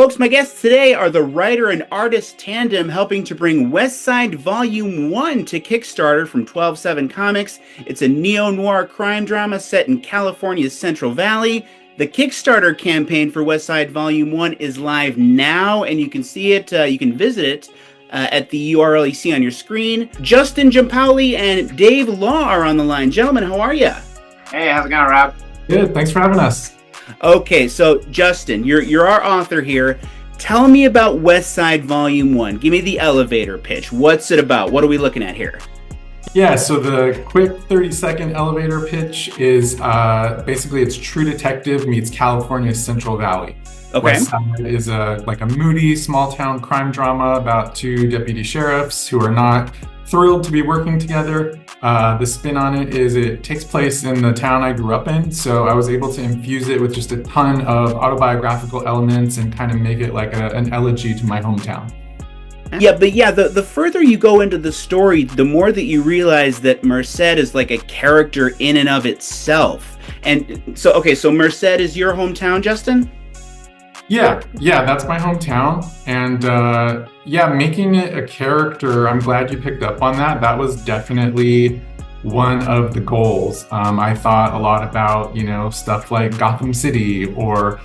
Folks, my guests today are the writer and artist tandem helping to bring Westside Volume 1 to Kickstarter from 12/7 Comics. It's a neo-noir crime drama set in California's Central Valley. The Kickstarter campaign for Westside Volume 1 is live now, and you can see it, you can visit it at the URL you see on your screen. Justin Giampaoli and Dave Law are on the line. Gentlemen, how are you? Hey, how's it going, Rob? Good, thanks for having us. Okay, so Justin, you're our author here. Tell me about Westside Volume 1. Give me the elevator pitch. What's it about? What are we looking at here? Yeah, so the quick 30-second elevator pitch is basically it's True Detective meets California's Central Valley. Okay. Westside is a moody small-town crime drama about two deputy sheriffs who are not thrilled to be working together. The spin on it is it takes place in the town I grew up in, so I was able to infuse it with just a ton of autobiographical elements and kind of make it like an elegy to my hometown. Yeah, but the further you go into the story, the more that you realize that Merced is like a character in and of itself. And so, okay, so Merced is your hometown, Justin? Yeah, that's my hometown. And making it a character, I'm glad you picked up on that. That was definitely one of the goals. I thought a lot about, stuff like Gotham City, or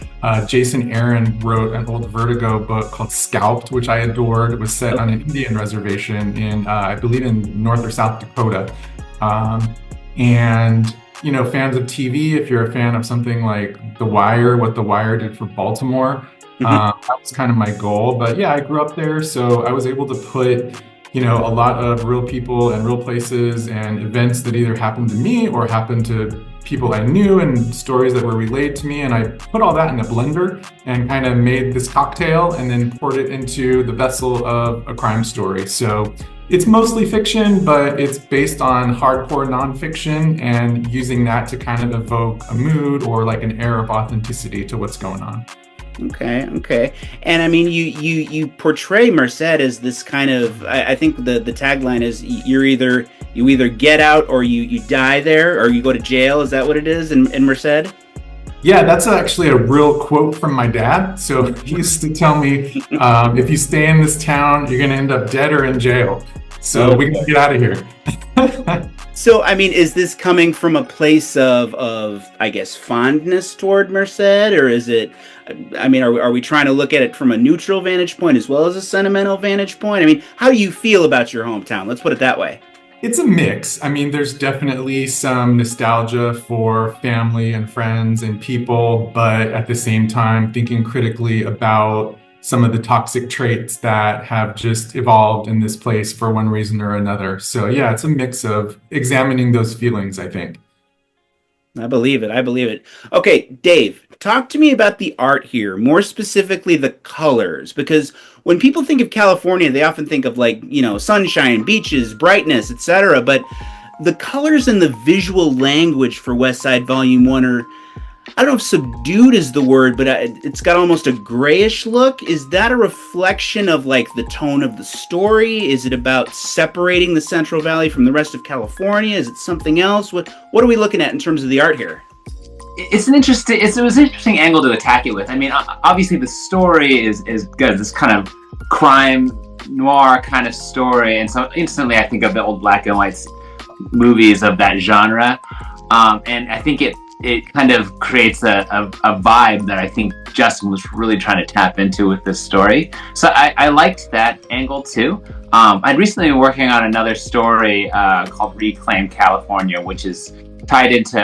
Jason Aaron wrote an old Vertigo book called Scalped, which I adored. It was set on an Indian reservation in, I believe, in North or South Dakota. Fans of TV, if you're a fan of something like The Wire, what The Wire did for Baltimore, that was kind of my goal. But yeah, I grew up there, so I was able to put, a lot of real people and real places and events that either happened to me or happened to people I knew and stories that were relayed to me. And I put all that in a blender and kind of made this cocktail and then poured it into the vessel of a crime story. So it's mostly fiction, but it's based on hardcore nonfiction and using that to kind of evoke a mood or like an air of authenticity to what's going on. Okay. And I mean, you portray Merced as this kind of, I think the tagline is you either get out or you die there or you go to jail. Is that what it is in Merced? Yeah, that's actually a real quote from my dad. So he used to tell me, if you stay in this town, you're going to end up dead or in jail. So we can get out of here. So, I mean, is this coming from a place of I guess, fondness toward Merced, or is it, I mean, are we trying to look at it from a neutral vantage point as well as a sentimental vantage point? I mean, how do you feel about your hometown? Let's put it that way. It's a mix. I mean, there's definitely some nostalgia for family and friends and people, but at the same time, thinking critically about some of the toxic traits that have just evolved in this place for one reason or another. So yeah, it's a mix of examining those feelings, I think. I believe it. Okay, Dave, talk to me about the art here, more specifically the colors, because when people think of California, they often think of sunshine, beaches, brightness, etc. But the colors and the visual language for Westside Volume 1 are, I don't know if subdued is the word, but it's got almost a grayish look. Is that a reflection of the tone of the story? Is it about separating the Central Valley from the rest of California? Is it something else? What are we looking at in terms of the art here? It was an interesting angle to attack it with. I mean, obviously the story is good. This kind of crime noir kind of story, and so instantly I think of the old black and white movies of that genre, and I think it kind of creates a vibe that I think Justin was really trying to tap into with this story. So I liked that angle too. I'd recently been working on another story called Reclaim California, which is tied into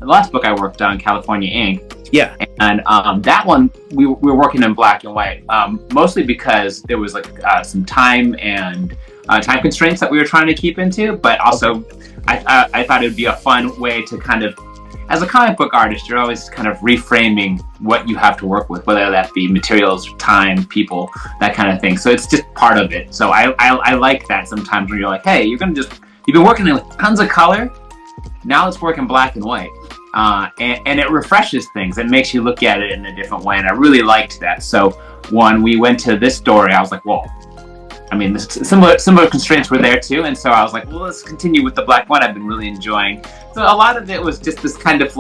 the last book I worked on, California Inc. Yeah. And that one, we were working in black and white, mostly because there was some time and time constraints that we were trying to keep into, but also I thought it would be a fun way to kind of, as a comic book artist, you're always kind of reframing what you have to work with, whether that be materials, time, people, that kind of thing. So it's just part of it. So I like that sometimes when you're like, hey, you've been working in tons of color, now let's work in black and white. And it refreshes things. It makes you look at it in a different way. And I really liked that. So when we went to this story, I was like, well, I mean, similar constraints were there too, and so I was like, well, let's continue with the black one. I've been really enjoying. So a lot of it was just this kind of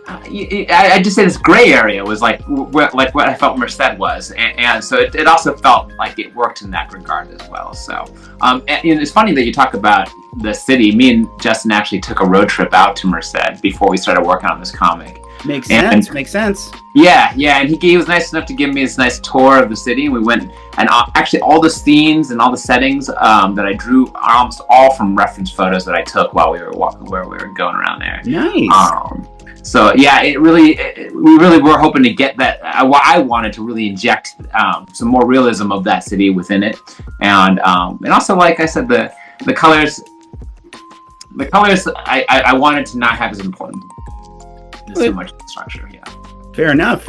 I just say this gray area was like like what I felt Merced was, and so it also felt like it worked in that regard as well. So, and it's funny that you talk about the city. Me and Justin actually took a road trip out to Merced before we started working on this comic. Makes sense. Makes sense. Yeah, and he was nice enough to give me this nice tour of the city. We went, and actually all the scenes and all the settings that I drew are almost all from reference photos that I took while we were walking, where we were going around there. Nice. So yeah, we really were hoping to get that. I wanted to really inject some more realism of that city within it, and also, like I said, the colors. The colors I wanted to not have as important as so much structure. Yeah. Fair enough.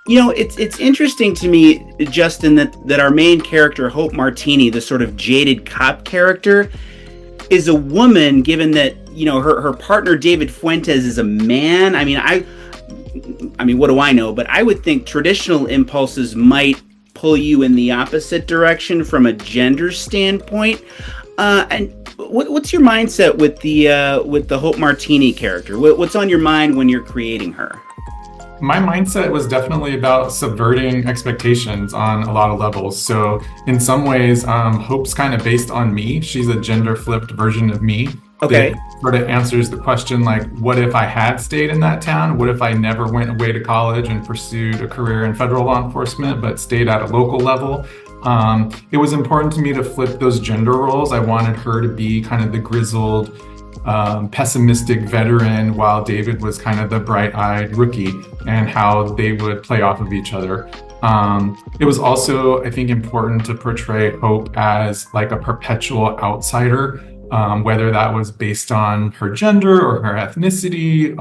You know, it's interesting to me, Justin, that our main character, Hope Martini, the sort of jaded cop character, is a woman, given that, you know, her partner David Fuentes is a man. I mean, what do I know? But I would think traditional impulses might pull you in the opposite direction from a gender standpoint. And what's your mindset with the Hope Martini character? What's on your mind when you're creating her? My mindset was definitely about subverting expectations on a lot of levels. So in some ways, Hope's kind of based on me. She's a gender flipped version of me. Okay. That sort of answers the question, like, what if I had stayed in that town? What if I never went away to college and pursued a career in federal law enforcement, but stayed at a local level? It was important to me to flip those gender roles. I wanted her to be kind of the grizzled, pessimistic veteran, while David was kind of the bright-eyed rookie, and how they would play off of each other. It was also, I think, important to portray Hope as like a perpetual outsider, whether that was based on her gender or her ethnicity. You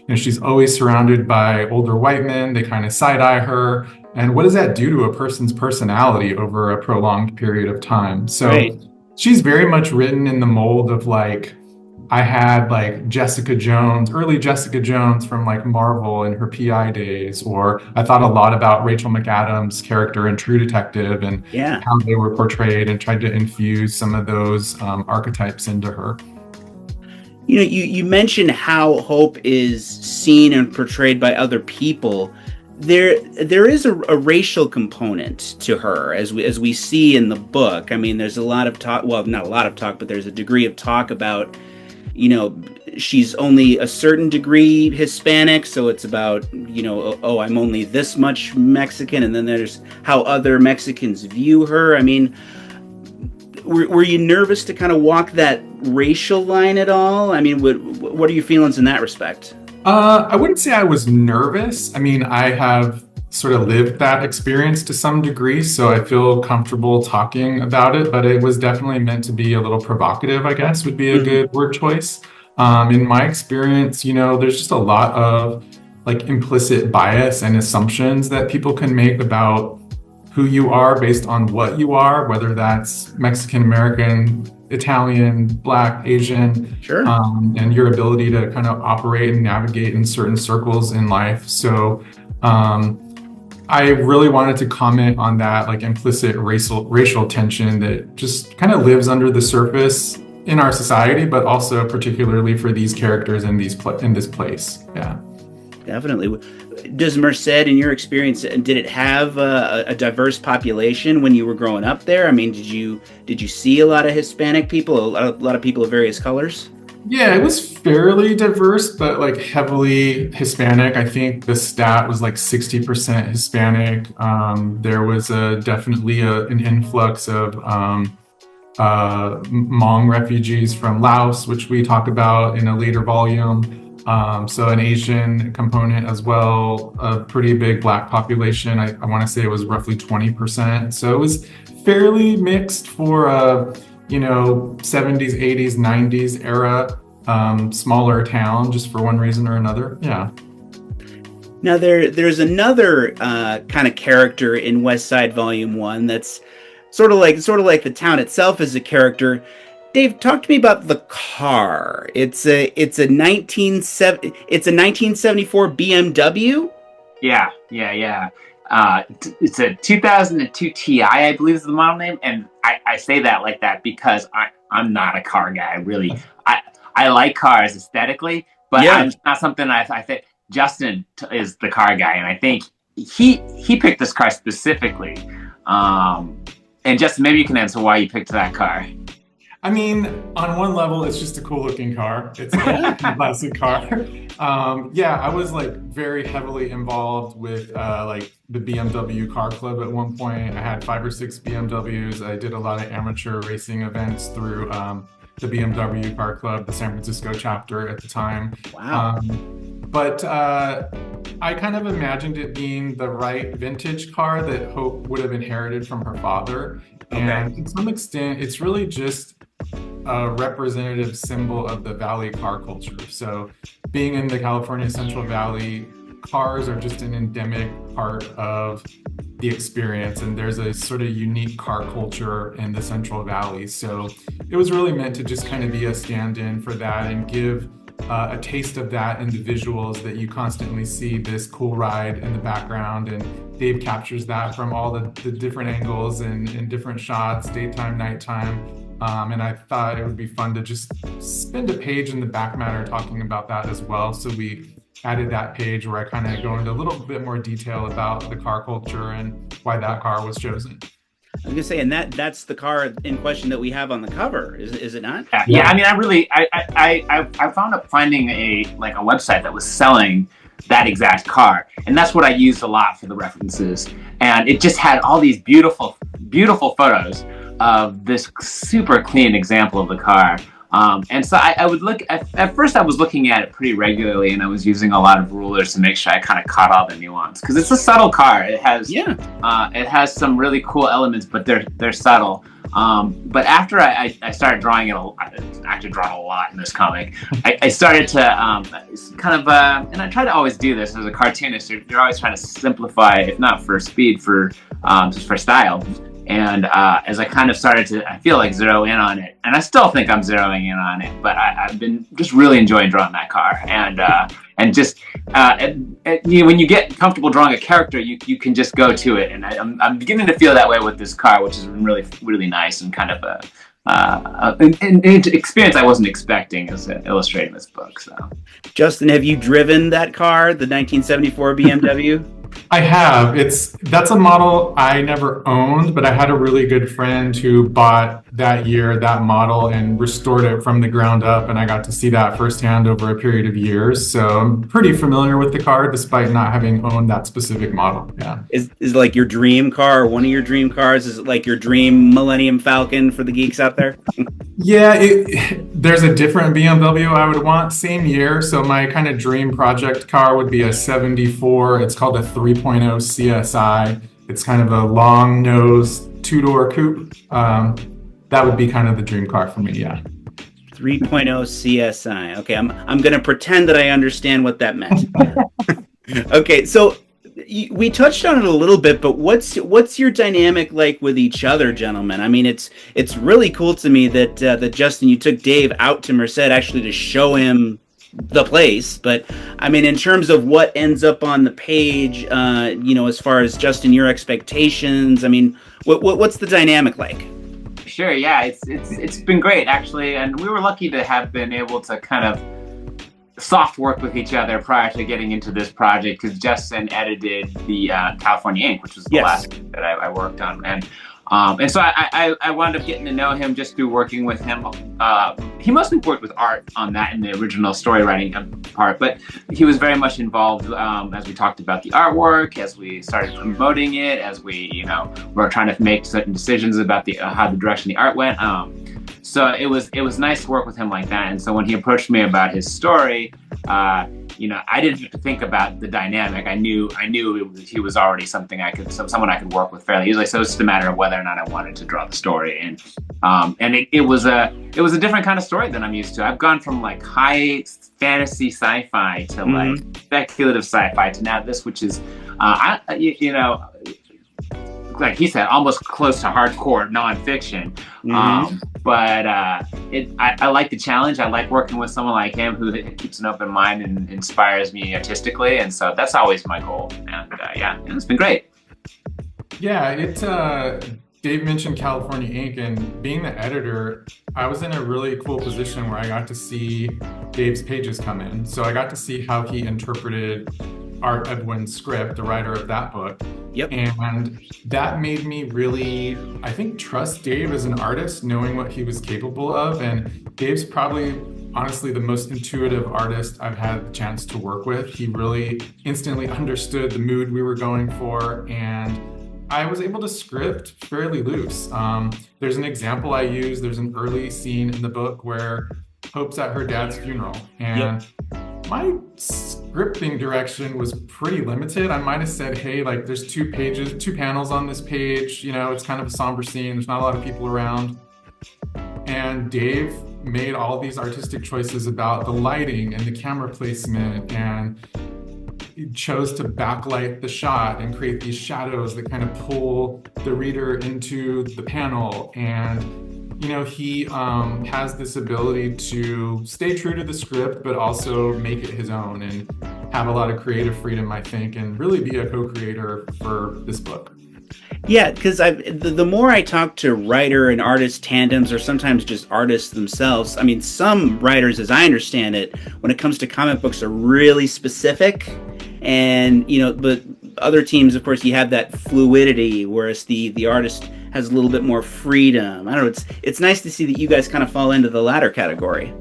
know, she's always surrounded by older white men. They kind of side-eye her. And what does that do to a person's personality over a prolonged period of time? So right. She's very much written in the mold of, like, I had like Jessica Jones, early Jessica Jones from like Marvel in her PI days, or I thought a lot about Rachel McAdams' character in True Detective and how they were portrayed, and tried to infuse some of those archetypes into her. You know, you mentioned how Hope is seen and portrayed by other people. There is a racial component to her, as we see in the book. I mean, there's a lot of talk, well, not a lot of talk, but there's a degree of talk about, you know, she's only a certain degree Hispanic, so it's about, you know, oh, I'm only this much Mexican, and then there's how other Mexicans view her. I mean, were you nervous to kind of walk that racial line at all? I mean, what are your feelings in that respect? I wouldn't say I was nervous. I mean, I have sort of lived that experience to some degree, so I feel comfortable talking about it, but it was definitely meant to be a little provocative, I guess, would be a good word choice. In my experience, you know, there's just a lot of like implicit bias and assumptions that people can make about who you are based on what you are, whether that's Mexican American, Italian, Black, Asian, and your ability to kind of operate and navigate in certain circles in life. So I really wanted to comment on that, like, implicit racial tension that just kind of lives under the surface in our society, but also particularly for these characters in this place. Yeah, definitely. Does Merced, in your experience, did it have a diverse population when you were growing up there? I mean, did you see a lot of Hispanic people, a lot of people of various colors? Yeah, it was fairly diverse, but like heavily Hispanic. I think the stat was like 60% Hispanic. There was definitely an influx of Hmong refugees from Laos, which we talk about in a later volume. So an Asian component as well, a pretty big Black population. I want to say it was roughly 20%. So it was fairly mixed for a, you know, 70s, 80s, 90s era, smaller town, just for one reason or another. Yeah. Now there's another kind of character in Westside Volume 1 that's sort of like the town itself is a character. Dave, talk to me about the car. It's a 1974 BMW. Yeah. It's a 2002 Ti, I believe is the model name, and I say that like that because I'm not a car guy. Really, I like cars aesthetically, but it's not something I think. Justin is the car guy, and I think he picked this car specifically. And Justin, maybe you can answer why you picked that car. I mean, on one level, it's just a cool looking car. It's a classic car. Yeah, I was like very heavily involved with like the BMW car club at one point. I had 5 or 6 BMWs. I did a lot of amateur racing events through the BMW car club, the San Francisco chapter at the time. Wow. But I kind of imagined it being the right vintage car that Hope would have inherited from her father. And to some extent, it's really just a representative symbol of the Valley car culture. So being in the California Central Valley, cars are just an endemic part of the experience, and there's a sort of unique car culture in the Central Valley. So it was really meant to just kind of be a stand-in for that and give a taste of that in the visuals that you constantly see this cool ride in the background, and Dave captures that from all the different angles and different shots, daytime, nighttime. And I thought it would be fun to just spend a page in the back matter talking about that as well. So we added that page where I kind of go into a little bit more detail about the car culture and why that car was chosen. I was gonna say, and that's the car in question that we have on the cover, is it not? Yeah. I mean, I found up finding a website that was selling that exact car, and that's what I used a lot for the references. And it just had all these beautiful photos of this super clean example of the car. And so I would look at first I was looking at it pretty regularly, and I was using a lot of rulers to make sure I kind of caught all the nuance, because it's a subtle car. It has some really cool elements, but they're subtle. But after I started drawing it, I actually draw a lot in this comic. I started to and I try to always do this as a cartoonist. You're always trying to simplify, if not for speed, for just for style. And as I kind of started to, I feel like zero in on it, and I still think I'm zeroing in on it, but I've been just really enjoying drawing that car, and just when you get comfortable drawing a character, you can just go to it, and I'm beginning to feel that way with this car, which is really nice and kind of an experience I wasn't expecting as illustrating this book. So, Justin, have you driven that car, the 1974 BMW? I have. That's a model I never owned, but I had a really good friend who bought that year that model and restored it from the ground up, and I got to see that firsthand over a period of years. So I'm pretty familiar with the car, despite not having owned that specific model. Yeah. Is it like your dream car, or one of your dream cars? Is it like your dream Millennium Falcon for the geeks out there? Yeah, there's a different BMW I would want, same year. So my kind of dream project car would be a 74. It's called a 3.0 CSI. It's kind of a long nose 2-door coupe. That would be kind of the dream car for me, yeah. 3.0 CSI. Okay, I'm going to pretend that I understand what that meant. Okay, so we touched on it a little bit, but what's your dynamic like with each other, gentlemen? I mean, it's really cool to me that that Justin, you took Dave out to Merced actually to show him the place. But I mean, in terms of what ends up on the page, as far as Justin, your expectations, I mean, what's the dynamic like? Sure, yeah, it's been great actually, and we were lucky to have been able to kind of soft work with each other prior to getting into this project, because Justin edited the California Ink, which was the last that I worked on, and so I wound up getting to know him just through working with him. He mostly worked with art on that in the original story writing part, but he was very much involved as we talked about the artwork, as we started promoting it, as we were trying to make certain decisions about how the direction the art went. So it was nice to work with him like that. And so when he approached me about his story, I didn't have to think about the dynamic. I knew he was already someone I could work with fairly easily. So it's just a matter of whether or not I wanted to draw the story. And it was a different kind of story than I'm used to. I've gone from like high fantasy sci-fi to like speculative sci-fi to now this, which is like he said, almost close to hardcore nonfiction. But I like the challenge. I like working with someone like him who keeps an open mind and inspires me artistically. And so that's always my goal. And it's been great. Yeah, Dave mentioned California Ink, and being the editor, I was in a really cool position where I got to see Dave's pages come in. So I got to see how he interpreted Art Edwin's script, the writer of that book. Yep. And that made me really, I think, trust Dave as an artist, knowing what he was capable of. And Dave's probably, honestly, the most intuitive artist I've had the chance to work with. He really instantly understood the mood we were going for, and I was able to script fairly loose. There's an example I use. There's an early scene in the book where Hope's at her dad's funeral, and my scripting direction was pretty limited. I might have said, hey, like there's 2 panels on this page. You know, it's kind of a somber scene. There's not a lot of people around. And Dave made all these artistic choices about the lighting and the camera placement, and he chose to backlight the shot and create these shadows that kind of pull the reader into the panel. And, you know, he has this ability to stay true to the script, but also make it his own and have a lot of creative freedom, I think, and really be a co-creator for this book. Yeah, because the more I talk to writer and artist tandems, or sometimes just artists themselves, I mean, some writers, as I understand it, when it comes to comic books, are really specific, and you know, but other teams, of course, you have that fluidity, whereas the artist has a little bit more freedom. I don't know. It's nice to see that you guys kind of fall into the latter category.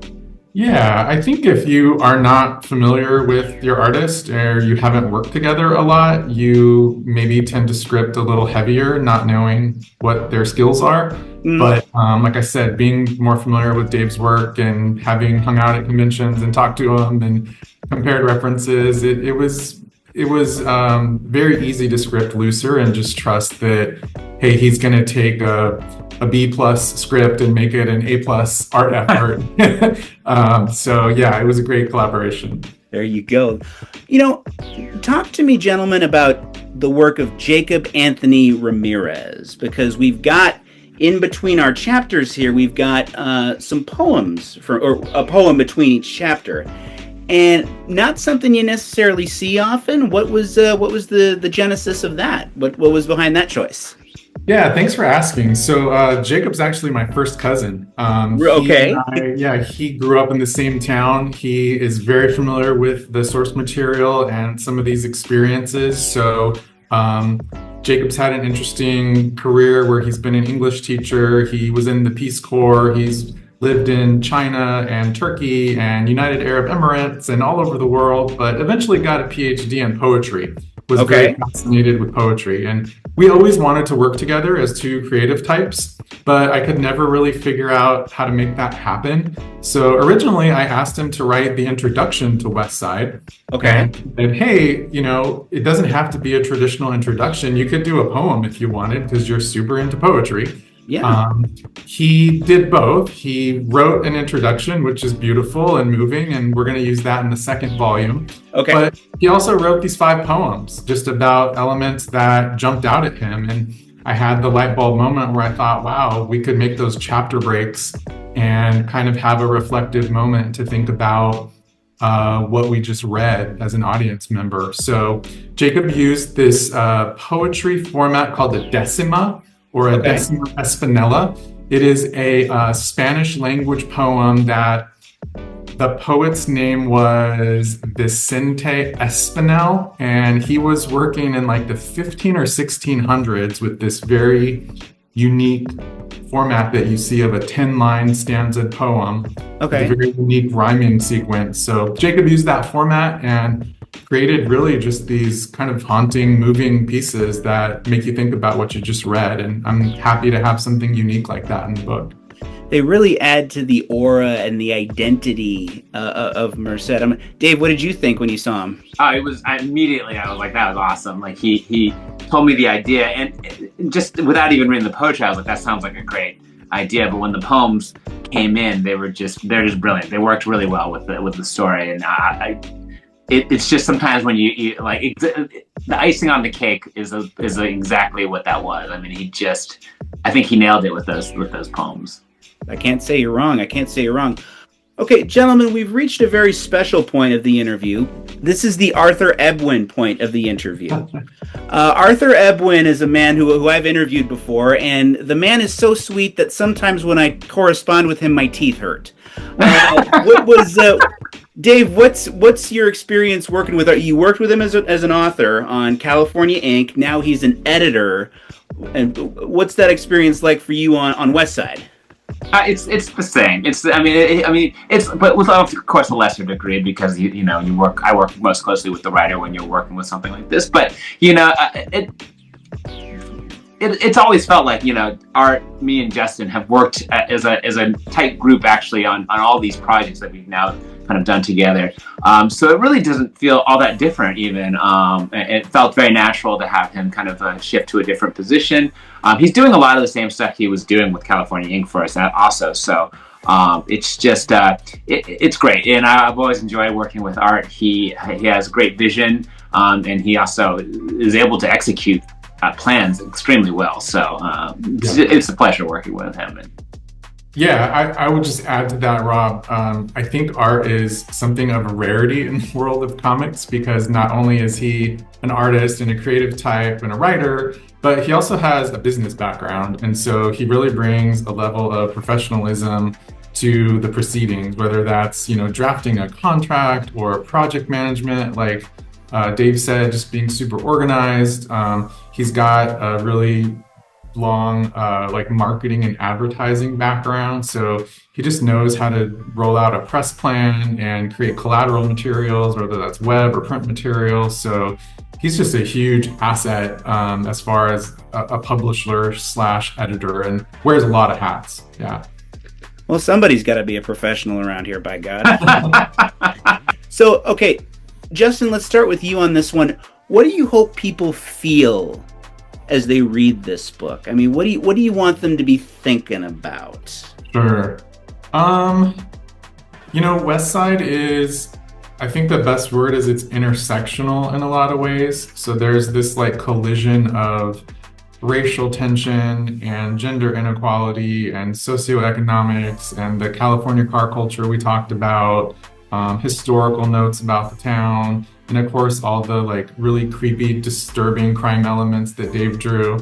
Yeah, I think if you are not familiar with your artist or you haven't worked together a lot, you maybe tend to script a little heavier, not knowing what their skills are. But like I said, being more familiar with Dave's work and having hung out at conventions and talked to him and compared references, it was very easy to script looser and just trust that, hey, he's going to take a B+ script and make it an A+ art effort. So yeah, it was a great collaboration. There you go. You know, talk to me, gentlemen, about the work of Jacob Anthony Ramirez, because we've got, in between our chapters here, we've got some poems, or a poem between each chapter. And not something you necessarily see often. What was the genesis of that? What was behind that choice? Yeah, thanks for asking. So Jacob's actually my first cousin. Okay. He grew up in the same town. He is very familiar with the source material and some of these experiences. So Jacob's had an interesting career where he's been an English teacher. He was in the Peace Corps. He's lived in China and Turkey and United Arab Emirates and all over the world, but eventually got a PhD in poetry. Was very fascinated with poetry. And we always wanted to work together as 2 creative types, but I could never really figure out how to make that happen. So originally I asked him to write the introduction to Westside. And said, hey, you know, it doesn't have to be a traditional introduction. You could do a poem if you wanted, because you're super into poetry. Yeah. He did both. He wrote an introduction, which is beautiful and moving, and we're going to use that in the second volume. Okay. But he also wrote these 5 poems just about elements that jumped out at him. And I had the light bulb moment where I thought, wow, we could make those chapter breaks and kind of have a reflective moment to think about what we just read as an audience member. So Jacob used this poetry format called the decima, or a decima espinela. It is a Spanish language poem that the poet's name was Vicente Espinel, and he was working in like the 15 or 1600s with this very unique format that you see of a 10-line stanza poem. With a very unique rhyming sequence. So Jacob used that format and created really just these kind of haunting, moving pieces that make you think about what you just read. And I'm happy to have something unique like that in the book. They really add to the aura and the identity of Merced. Dave, what did you think when you saw him? I was like, that was awesome. Like he told me the idea, and just without even reading the poetry, I was like, that sounds like a great idea. But when the poems came in, they're just brilliant. They worked really well with the story, and it's just sometimes when you like the icing on the cake is exactly what that was. I mean, I think he nailed it with those poems. I can't say you're wrong. Okay, gentlemen, we've reached a very special point of the interview. This is the Arthur Ebwin point of the interview. Arthur Ebwin is a man who I've interviewed before, and the man is so sweet that sometimes when I correspond with him, my teeth hurt. Dave? What's your experience working with? You worked with him as an author on California Inc. Now he's an editor, and what's that experience like for you on Westside? It's the same. It's but with of course a lesser degree because you work. I work most closely with the writer when you're working with something like this. But it's always felt like Art, me and Justin have worked as a tight group actually on all these projects that we've now kind of done together. So it really doesn't feel all that different even. It felt very natural to have him kind of shift to a different position. He's doing a lot of the same stuff he was doing with California Inc. for us also. So it's just, it's great. And I've always enjoyed working with Art. He has great vision and he also is able to execute plans extremely well. So it's a pleasure working with him. Yeah, I would just add to that, Rob. I think Art is something of a rarity in the world of comics because not only is he an artist and a creative type and a writer, but he also has a business background. And so he really brings a level of professionalism to the proceedings, whether that's, drafting a contract or project management, like Dave said, just being super organized. He's got a really long marketing and advertising background, so he just knows how to roll out a press plan and create collateral materials, whether that's web or print materials. So he's just a huge asset as far as a publisher / editor, and wears a lot of hats. Yeah. Well, somebody's got to be a professional around here, by God. So, okay, Justin, let's start with you on this one. What do you hope people feel as they read this book? I mean, what do you want them to be thinking about? Sure. Westside is, I think the best word is it's intersectional in a lot of ways. So there's this collision of racial tension and gender inequality and socioeconomics and the California car culture we talked about, historical notes about the town, and of course all the really creepy, disturbing crime elements that Dave drew.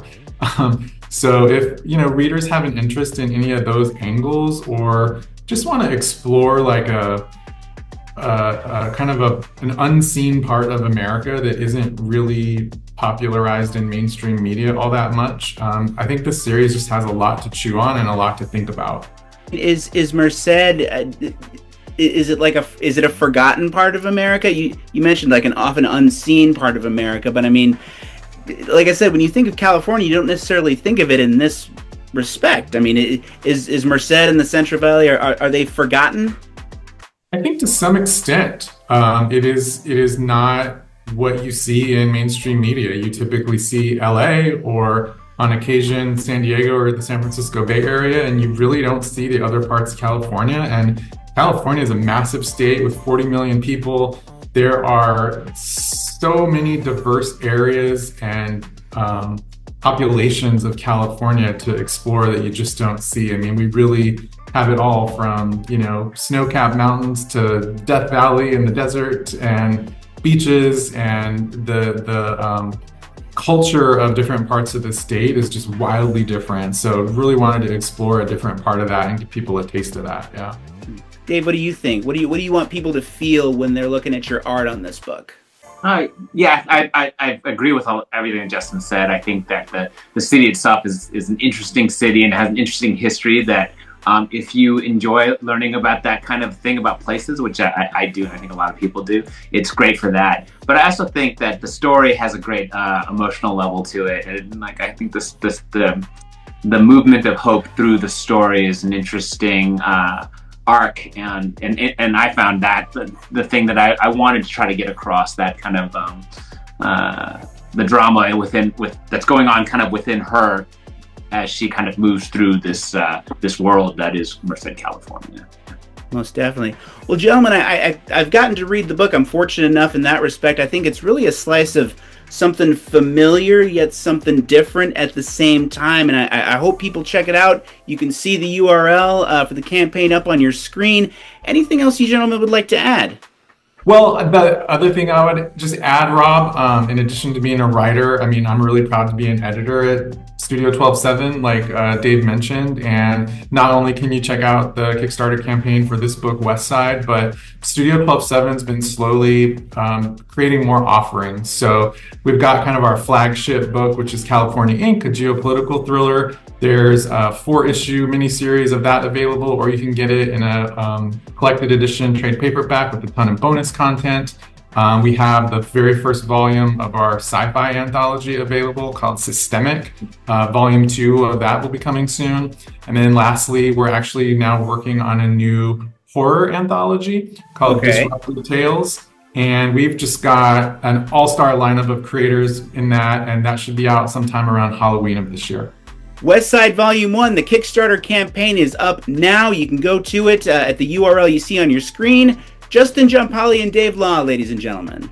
So if readers have an interest in any of those angles or just want to explore a kind of an unseen part of America that isn't really popularized in mainstream media all that much, I think this series just has a lot to chew on and a lot to think about. Is Merced, is it a forgotten part of America? You mentioned an often unseen part of America, but I mean, like I said, when you think of California, you don't necessarily think of it in this respect. I mean, is Merced and the Central Valley, are they forgotten? I think to some extent, it is not what you see in mainstream media. You typically see LA or on occasion San Diego or the San Francisco Bay Area, and you really don't see the other parts of California. And California is a massive state with 40 million people. There are so many diverse areas and populations of California to explore that you just don't see. I mean, we really have it all from, snow-capped mountains to Death Valley in the desert and beaches, and the culture of different parts of the state is just wildly different. So really wanted to explore a different part of that and give people a taste of that. Yeah. Dave, what do you think? What do you want people to feel when they're looking at your art on this book? I agree with everything Justin said. I think that the city itself is an interesting city and has an interesting history that if you enjoy learning about that kind of thing about places, which I do, and I think a lot of people do, it's great for that. But I also think that the story has a great emotional level to it. And I think the movement of hope through the story is an interesting arc, and I found that the thing that I wanted to try to get across, that kind of the drama that's going on kind of within her as she kind of moves through this world that is Merced, California. Most definitely. Well, gentlemen, I've gotten to read the book. I'm fortunate enough in that respect. I think it's really a slice of something familiar yet something different at the same time. And I hope people check it out. You can see the URL for the campaign up on your screen. Anything else you gentlemen would like to add? Well, the other thing I would just add, Rob, in addition to being a writer, I mean, I'm really proud to be an editor at Studio 12/7, like Dave mentioned. And not only can you check out the Kickstarter campaign for this book, Westside, but Studio 12/7's been slowly creating more offerings. So we've got kind of our flagship book, which is California Inc., a geopolitical thriller. There's a 4-issue miniseries of that available, or you can get it in a collected edition trade paperback with a ton of bonus content. We have the very first volume of our sci-fi anthology available called Systemic. Volume 2 of that will be coming soon. And then lastly, we're actually now working on a new horror anthology called Disruptive Tales. And we've just got an all-star lineup of creators in that, and that should be out sometime around Halloween of this year. Westside Volume 1, the Kickstarter campaign is up now. You can go to it at the URL you see on your screen. Justin Giampaoli and Dave Law, ladies and gentlemen.